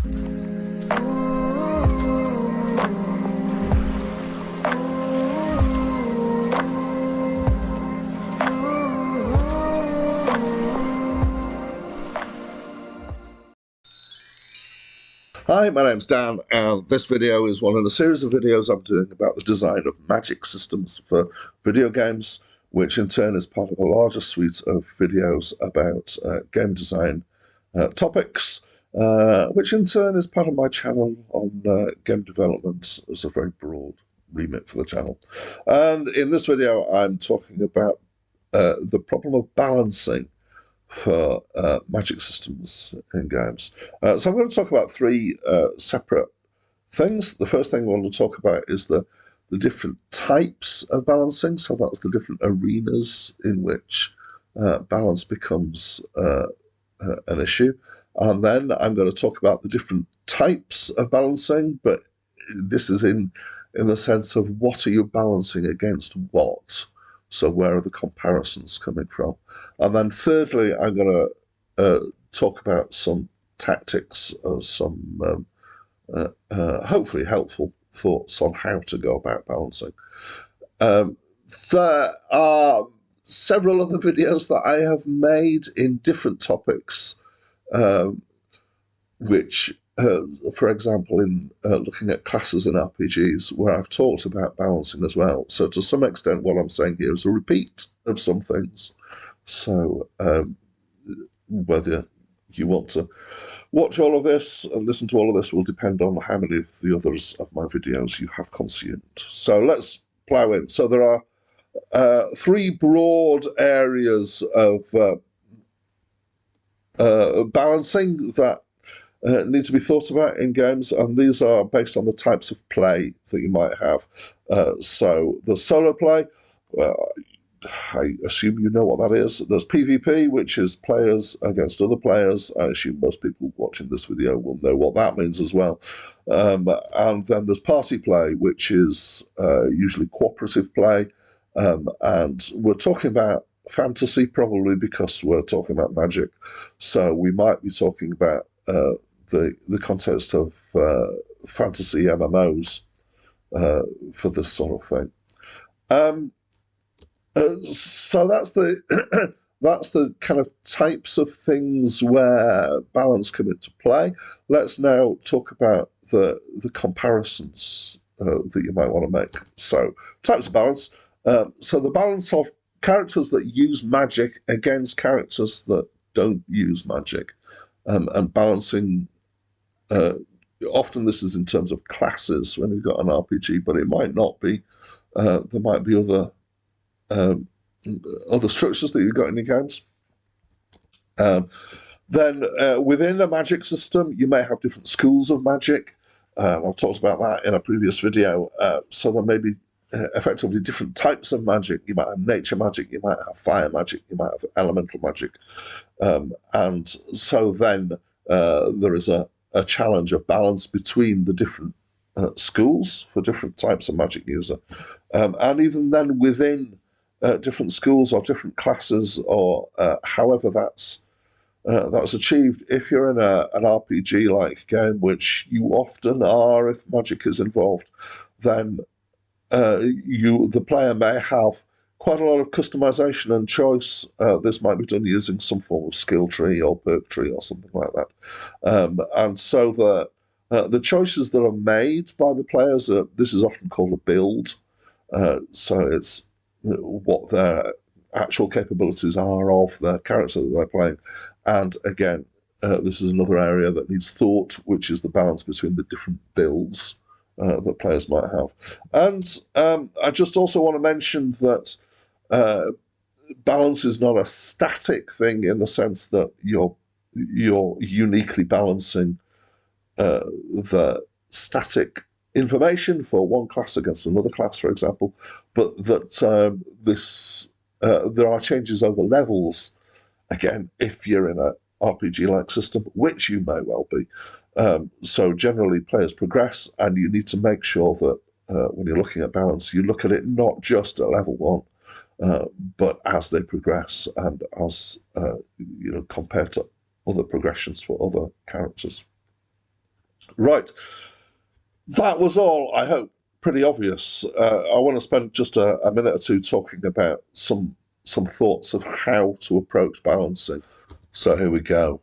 Hi, my name's Dan, and this video is one in a series of videos I'm doing about the design of magic systems for video games, which in turn is part of a larger suite of videos about game design topics, which in turn is part of my channel on game development as a very broad remit for the channel. And in this video, I'm talking about the problem of balancing for magic systems in games. So I'm going to talk about three separate things. The first thing I want to talk about is the different types of balancing. So that's the different arenas in which balance becomes an issue. And then I'm going to talk about the different types of balancing, but this is in the sense of what are you balancing against what? So where are the comparisons coming from? And then thirdly, I'm going to talk about some tactics or some hopefully helpful thoughts on how to go about balancing. There are several other videos that I have made in different topics, which, for example, in looking at classes in RPGs, where I've talked about balancing as well. So to some extent, what I'm saying here is a repeat of some things. So whether you want to watch all of this and listen to all of this will depend on how many of the others of my videos you have consumed. So let's plow in. So there are three broad areas of balancing that need to be thought about in games, and these are based on the types of play that you might have. So the solo play, I assume you know what that is. There's PvP, which is players against other players. I assume most people watching this video will know what that means as well. And then there's party play, which is usually cooperative play. And we're talking about fantasy probably because we're talking about magic. So we might be talking about the context of fantasy MMOs for this sort of thing. So that's the that's the kind of types of things where balance come into play. Let's now talk about the comparisons that you might want to make. So types of balance. So the balance of characters that use magic against characters that don't use magic, and balancing. Often this is in terms of classes when you've got an RPG, but it might not be. There might be other structures that you've got in your games. Then within a magic system, you may have different schools of magic. I've talked about that in a previous video. So there may be effectively different types of magic. You might have nature magic, you might have fire magic, you might have elemental magic. And so then there is a challenge of balance between the different schools for different types of magic user. And even then within different schools or different classes or however that's achieved, if you're in an RPG-like game, which you often are if magic is involved, then the player may have quite a lot of customization and choice. This might be done using some form of skill tree or perk tree or something like that. And so the choices that are made by the players, this is often called a build. So it's what their actual capabilities are of the character that they're playing. And again, this is another area that needs thought, which is the balance between the different builds that players might have. And I just also want to mention that balance is not a static thing in the sense that you're uniquely balancing the static information for one class against another class, for example, but that there are changes over levels. Again, if you're in a RPG-like system, which you may well be. So generally players progress, and you need to make sure that when you're looking at balance, you look at it not just at level one, but as they progress and as compared to other progressions for other characters. Right, that was all, I hope, pretty obvious. I want to spend just a minute or two talking about some thoughts of how to approach balancing. So here we go.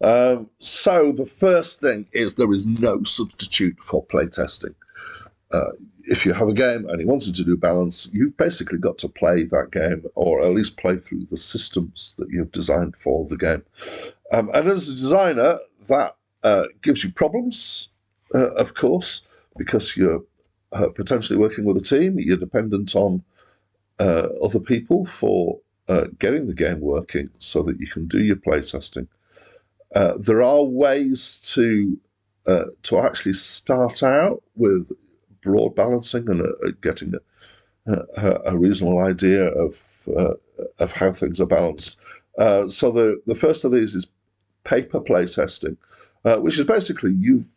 So the first thing is there is no substitute for playtesting. If you have a game and you wanted to do balance, you've basically got to play that game, or at least play through the systems that you've designed for the game. And as a designer, that gives you problems, of course, because you're potentially working with a team. You're dependent on other people for getting the game working so that you can do your playtesting. There are ways to actually start out with broad balancing and getting a reasonable idea of how things are balanced. So the first of these is paper playtesting, which is basically you've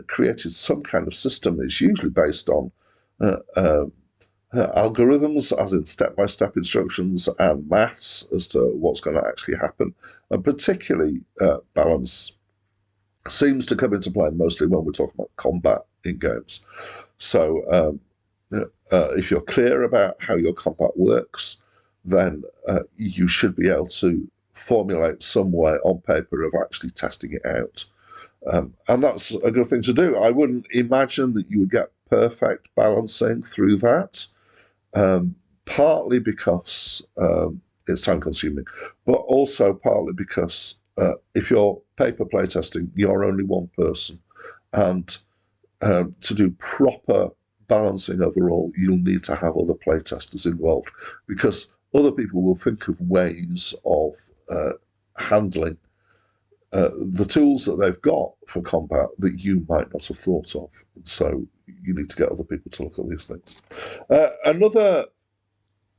created some kind of system. It's usually based on algorithms, as in step-by-step instructions, and maths as to what's going to actually happen. And particularly balance seems to come into play mostly when we're talking about combat in games. So if you're clear about how your combat works, then you should be able to formulate some way on paper of actually testing it out. And that's a good thing to do. I wouldn't imagine that you would get perfect balancing through that, partly because it's time consuming, but also partly because if you're paper playtesting, you're only one person. And to do proper balancing overall, you'll need to have other playtesters involved, because other people will think of ways of handling the tools that they've got for combat that you might not have thought of. And so you need to get other people to look at these things. Another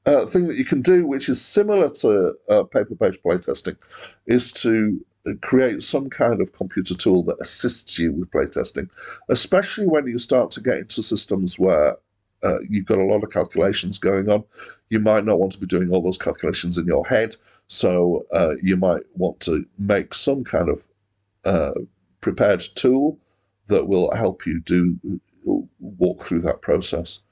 thing that you can do, which is similar to paper-based playtesting, is to create some kind of computer tool that assists you with playtesting, especially when you start to get into systems where you've got a lot of calculations going on. You might not want to be doing all those calculations in your head, so you might want to make some kind of prepared tool that will help you walk through that process.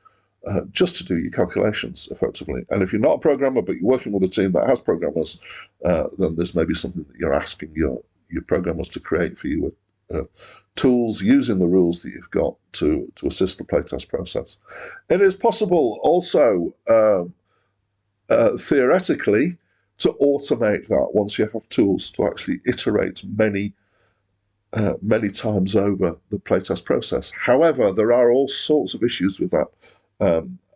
Just to do your calculations effectively. And if you're not a programmer, but you're working with a team that has programmers, then there's maybe something that you're asking your programmers to create for you with tools using the rules that you've got to assist the playtest process. It is possible also, theoretically, to automate that once you have tools to actually iterate many times over the playtest process. However, there are all sorts of issues with that.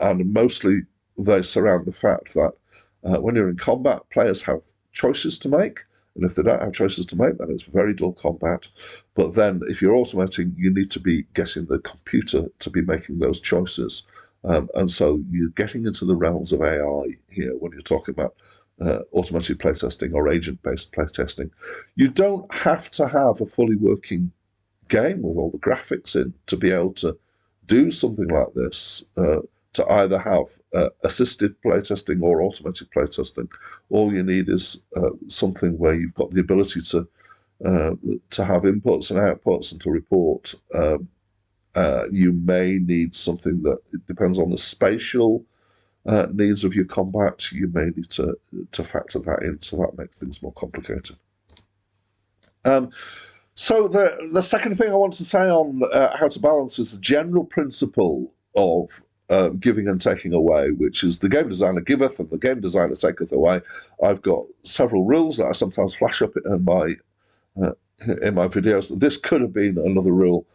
And mostly they surround the fact that when you're in combat, players have choices to make. And if they don't have choices to make, then it's very dull combat. But then if you're automating, you need to be getting the computer to be making those choices. And so you're getting into the realms of AI here when you're talking about automated playtesting or agent-based playtesting. You don't have to have a fully working game with all the graphics in to be able to do something like this, to either have assisted playtesting or automated playtesting. All you need is something where you've got the ability to have inputs and outputs and to report. You may need something that it depends on the spatial needs of your combat. You may need to factor that in, so that makes things more complicated. So the second thing I want to say on how to balance is the general principle of giving and taking away, which is the game designer giveth and the game designer taketh away. I've got several rules that I sometimes flash up in my videos. This could have been another rule,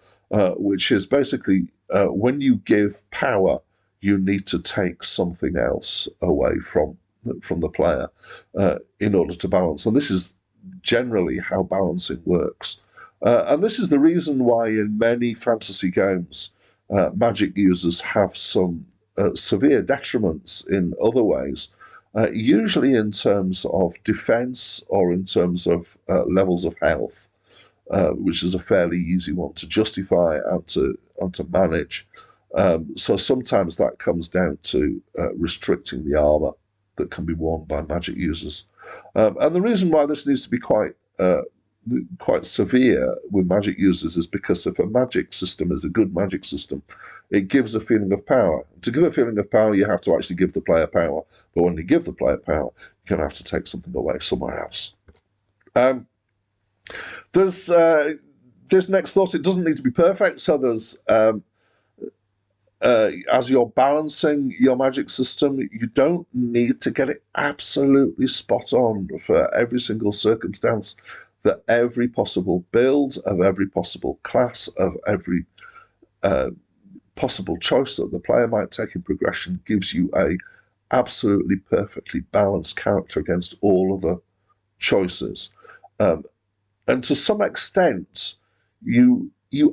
which is basically when you give power, you need to take something else away from the player in order to balance. And this is generally how balancing works. And this is the reason why in many fantasy games, magic users have some severe detriments in other ways, usually in terms of defense or in terms of levels of health, which is a fairly easy one to justify and to manage. So sometimes that comes down to restricting the armor that can be worn by magic users. And the reason why this needs to be quite quite severe with magic users is because if a magic system is a good magic system, it gives a feeling of power. To give a feeling of power, you have to actually give the player power. But when you give the player power, you're going to have to take something away somewhere else. There's this next thought. It doesn't need to be perfect. So there's as you're balancing your magic system, you don't need to get it absolutely spot on for every single circumstance. That every possible build of every possible class of every possible choice that the player might take in progression gives you a absolutely perfectly balanced character against all of the choices. And to some extent, you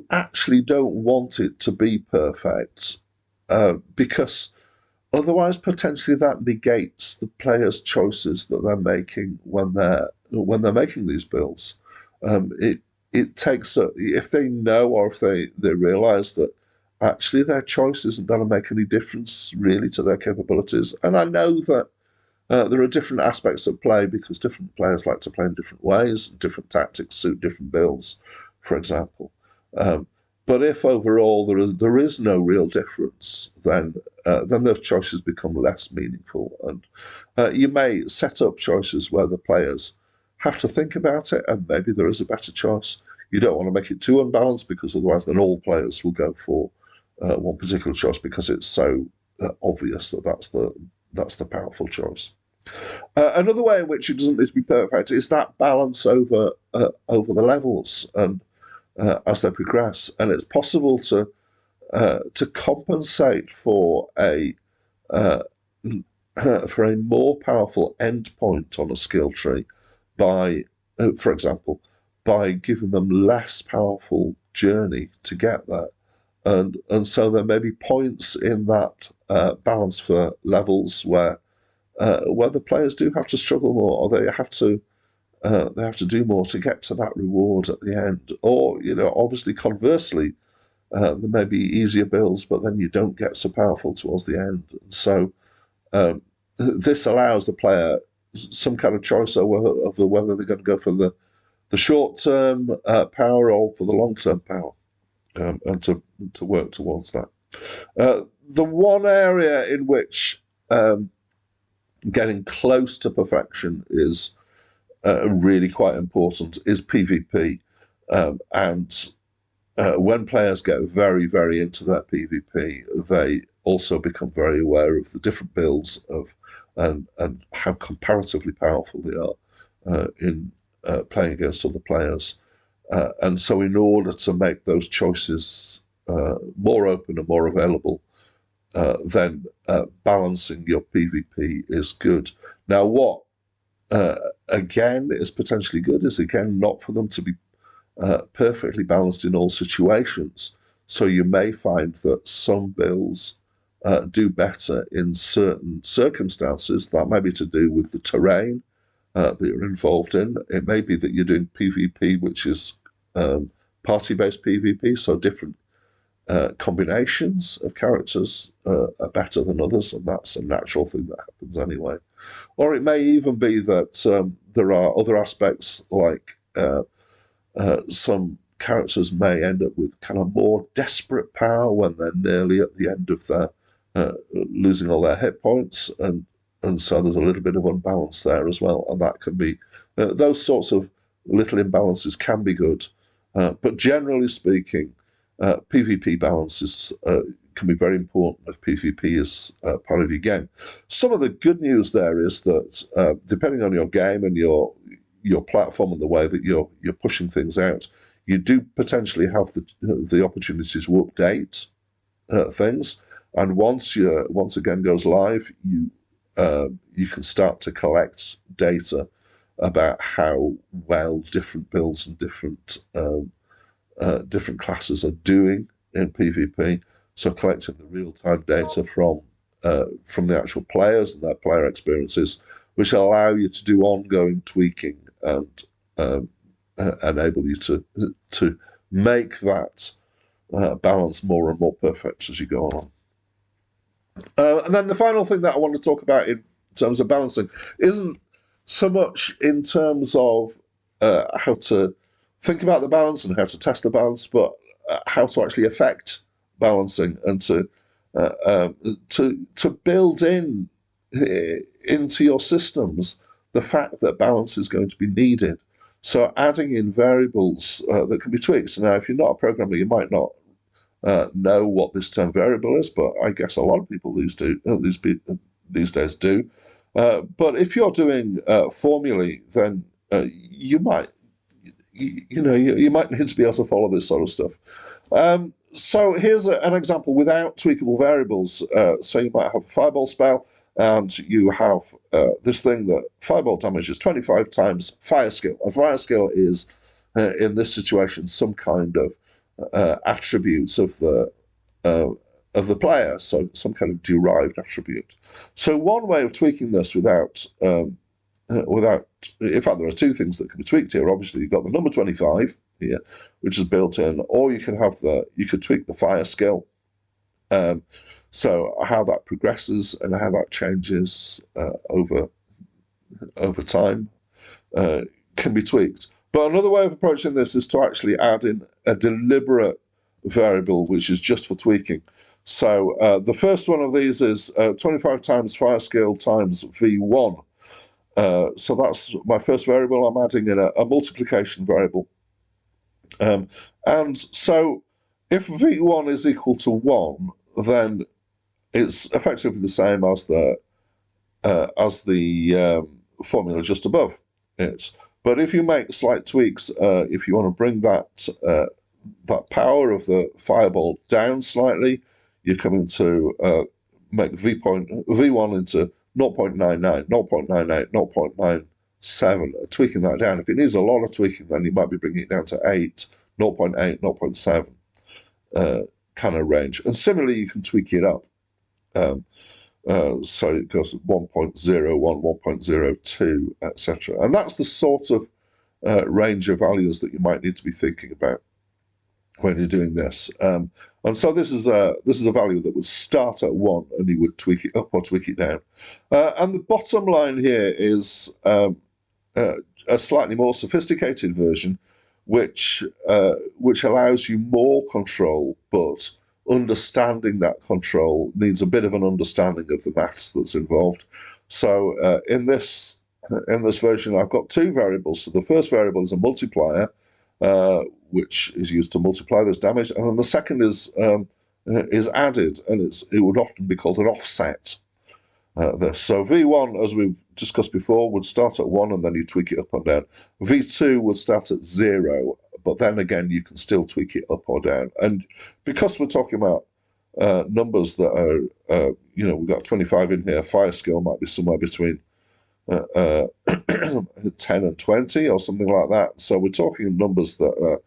actually don't want it to be perfect because otherwise potentially that negates the player's choices that they're making when they're making these builds. It takes if they know or if they realise that actually their choice isn't going to make any difference really to their capabilities. And I know that there are different aspects of play because different players like to play in different ways, different tactics suit different builds, for example. But if overall there is no real difference, then those choices become less meaningful, and you may set up choices where the players have to think about it, and maybe there is a better choice. You don't want to make it too unbalanced because otherwise, then all players will go for one particular choice because it's so obvious that that's the powerful choice. Another way in which it doesn't need to be perfect is that balance over the levels and as they progress, and it's possible to compensate for a more powerful endpoint on a skill tree by, for example, by giving them less powerful journey to get there, and so there may be points in that balance for levels where the players do have to struggle more, or they have to do more to get to that reward at the end. Or, obviously, conversely, there may be easier builds, but then you don't get so powerful towards the end. And so this allows the player some kind of choice of whether they're going to go for the short-term power or for the long-term power, and to work towards that. The one area in which getting close to perfection is really quite important is PvP. And when players get very, very into that PvP, they also become very aware of the different builds and how comparatively powerful they are in playing against other players. And so in order to make those choices more open and more available, then balancing your PvP is good. Now, what again is potentially good is, again, not for them to be perfectly balanced in all situations. So you may find that some builds do better in certain circumstances. That may be to do with the terrain that you're involved in. It may be that you're doing PvP, which is party-based PvP, so different combinations of characters are better than others, and that's a natural thing that happens anyway. Or it may even be that there are other aspects, like some characters may end up with kind of more desperate power when they're nearly at the end of their losing all their hit points, and so there's a little bit of unbalance there as well, and that can be those sorts of little imbalances can be good, but generally speaking, PvP balances can be very important if PvP is part of your game. Some of the good news there is that depending on your game and your platform and the way that you're pushing things out, you do potentially have the opportunity to update things. And once a game goes live, you can start to collect data about how well different builds and different classes are doing in PvP. So collecting the real-time data from the actual players and their player experiences, which allow you to do ongoing tweaking and enable you to make that balance more and more perfect as you go on. And then the final thing that I want to talk about in terms of balancing isn't so much in terms of how to think about the balance and how to test the balance, but how to actually affect balancing and to build into your systems the fact that balance is going to be needed. So adding in variables that can be tweaked. So now, if you're not a programmer, you might not know what this term variable is, but I guess a lot of people these days do. But if you're doing formulae, then you might you might need to be able to follow this sort of stuff. So here's an example without tweakable variables. So you might have a fireball spell, and you have this thing that fireball damages 25 times fire skill. And fire skill is, in this situation, some kind of attributes of the player, so some kind of derived attribute. So one way of tweaking this without, in fact, there are two things that can be tweaked here. Obviously, you've got the number 25 here, which is built in, or you could tweak the fire skill. So how that progresses and how that changes over time can be tweaked. But another way of approaching this is to actually add in a deliberate variable, which is just for tweaking. So the first one of these is 25 times fire skill times V1. So that's my first variable. I'm adding in a multiplication variable. And so if V1 is equal to 1, then it's effectively the same as the formula just above it. But if you make slight tweaks, if you want to bring that power of the fireball down slightly, you're coming to make V1 into 0.99, 0.98, 0.97, tweaking that down. If it needs a lot of tweaking, then you might be bringing it down to 8, 0.8, 0.7 kind of range. And similarly, you can tweak it up. So it goes 1.01, 1.02, etc. And that's the sort of range of values that you might need to be thinking about when you're doing this. And so this is a value that would start at 1, and you would tweak it up or tweak it down. And the bottom line here is a slightly more sophisticated version, which allows you more control, but understanding that control needs a bit of an understanding of the maths that's involved. So in this version, I've got two variables. So the first variable is a multiplier, which is used to multiply this damage, and then the second is added, and it would often be called an offset. So V1, as we've discussed before, would start at 1, and then you tweak it up and down. V2 would start at 0, but then again, you can still tweak it up or down. And because we're talking about numbers that are, we've got 25 in here, fire skill might be somewhere between 10 and 20 or something like that. So we're talking numbers that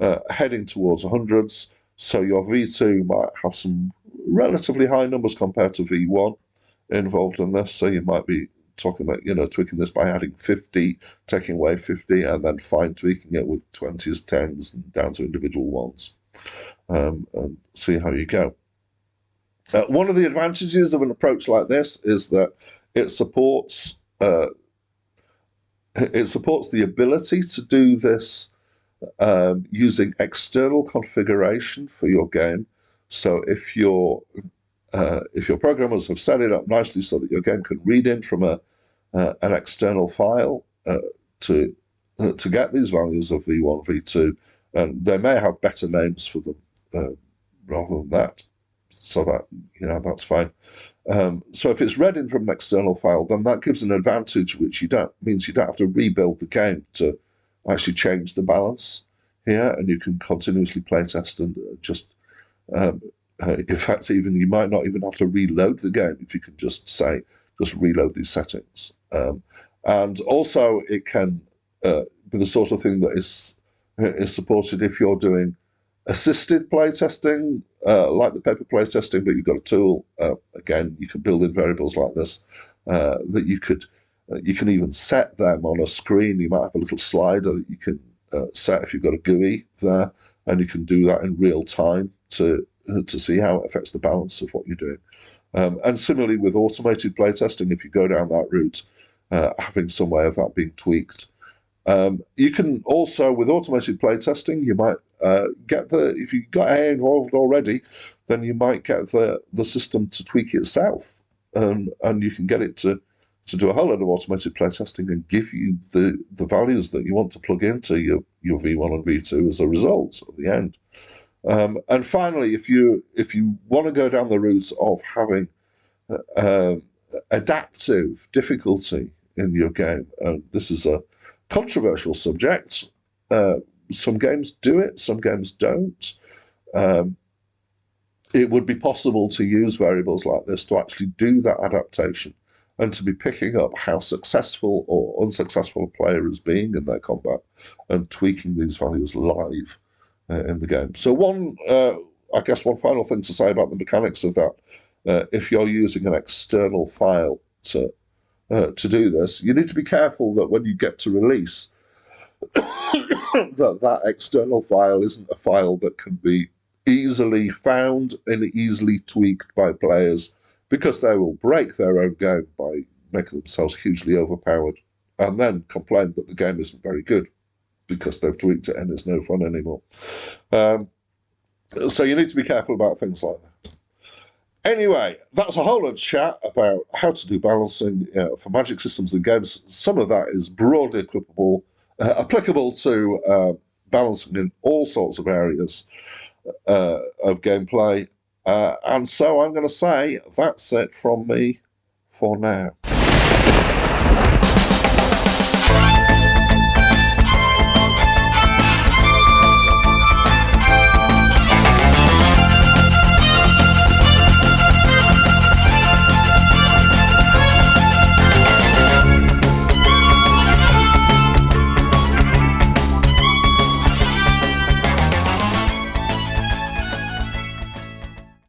are heading towards hundreds. So your V2 might have some relatively high numbers compared to V1 involved in this. So you might be talking about, tweaking this by adding 50, taking away 50, and then fine tweaking it with 20s, 10s, and down to individual ones, and see how you go. One of the advantages of an approach like this is that it supports the ability to do this using external configuration for your game. So if your programmers have set it up nicely so that your game can read in from an external file to get these values of V1, V2, and they may have better names for them rather than that. So that that's fine. So if it's read in from an external file, then that gives an advantage, which means you don't have to rebuild the game to actually change the balance here, and you can continuously playtest and just. In fact, you might not even have to reload the game if you can just reload these settings. And also, it can be the sort of thing that is supported if you're doing assisted playtesting, like the paper playtesting, but you've got a tool. Again, you can build in variables like this that you can even set them on a screen. You might have a little slider that you can set if you've got a GUI there, and you can do that in real time to see how it affects the balance of what you're doing. And similarly with automated playtesting, if you go down that route, having some way of that being tweaked You can also, with automated playtesting, you might if you've got AI involved already, then you might get the system to tweak itself, and you can get it to do a whole lot of automated playtesting and give you the values that you want to plug into your V1 and V2 as a result at the end. And finally, if you want to go down the route of having adaptive difficulty in your game, this is a controversial subject. Some games do it, some games don't. It would be possible to use variables like this to actually do that adaptation and to be picking up how successful or unsuccessful a player is being in their combat and tweaking these values live in the game. So I guess one final thing to say about the mechanics of that, if you're using an external file to do this, you need to be careful that when you get to release, that external file isn't a file that can be easily found and easily tweaked by players, because they will break their own game by making themselves hugely overpowered and then complain that the game isn't very good because they've tweaked it and it's no fun anymore. So you need to be careful about things like that. Anyway, that's a whole lot of chat about how to do balancing for Magic systems and games. Some of that is broadly applicable to balancing in all sorts of areas of gameplay. And so I'm going to say that's it from me for now.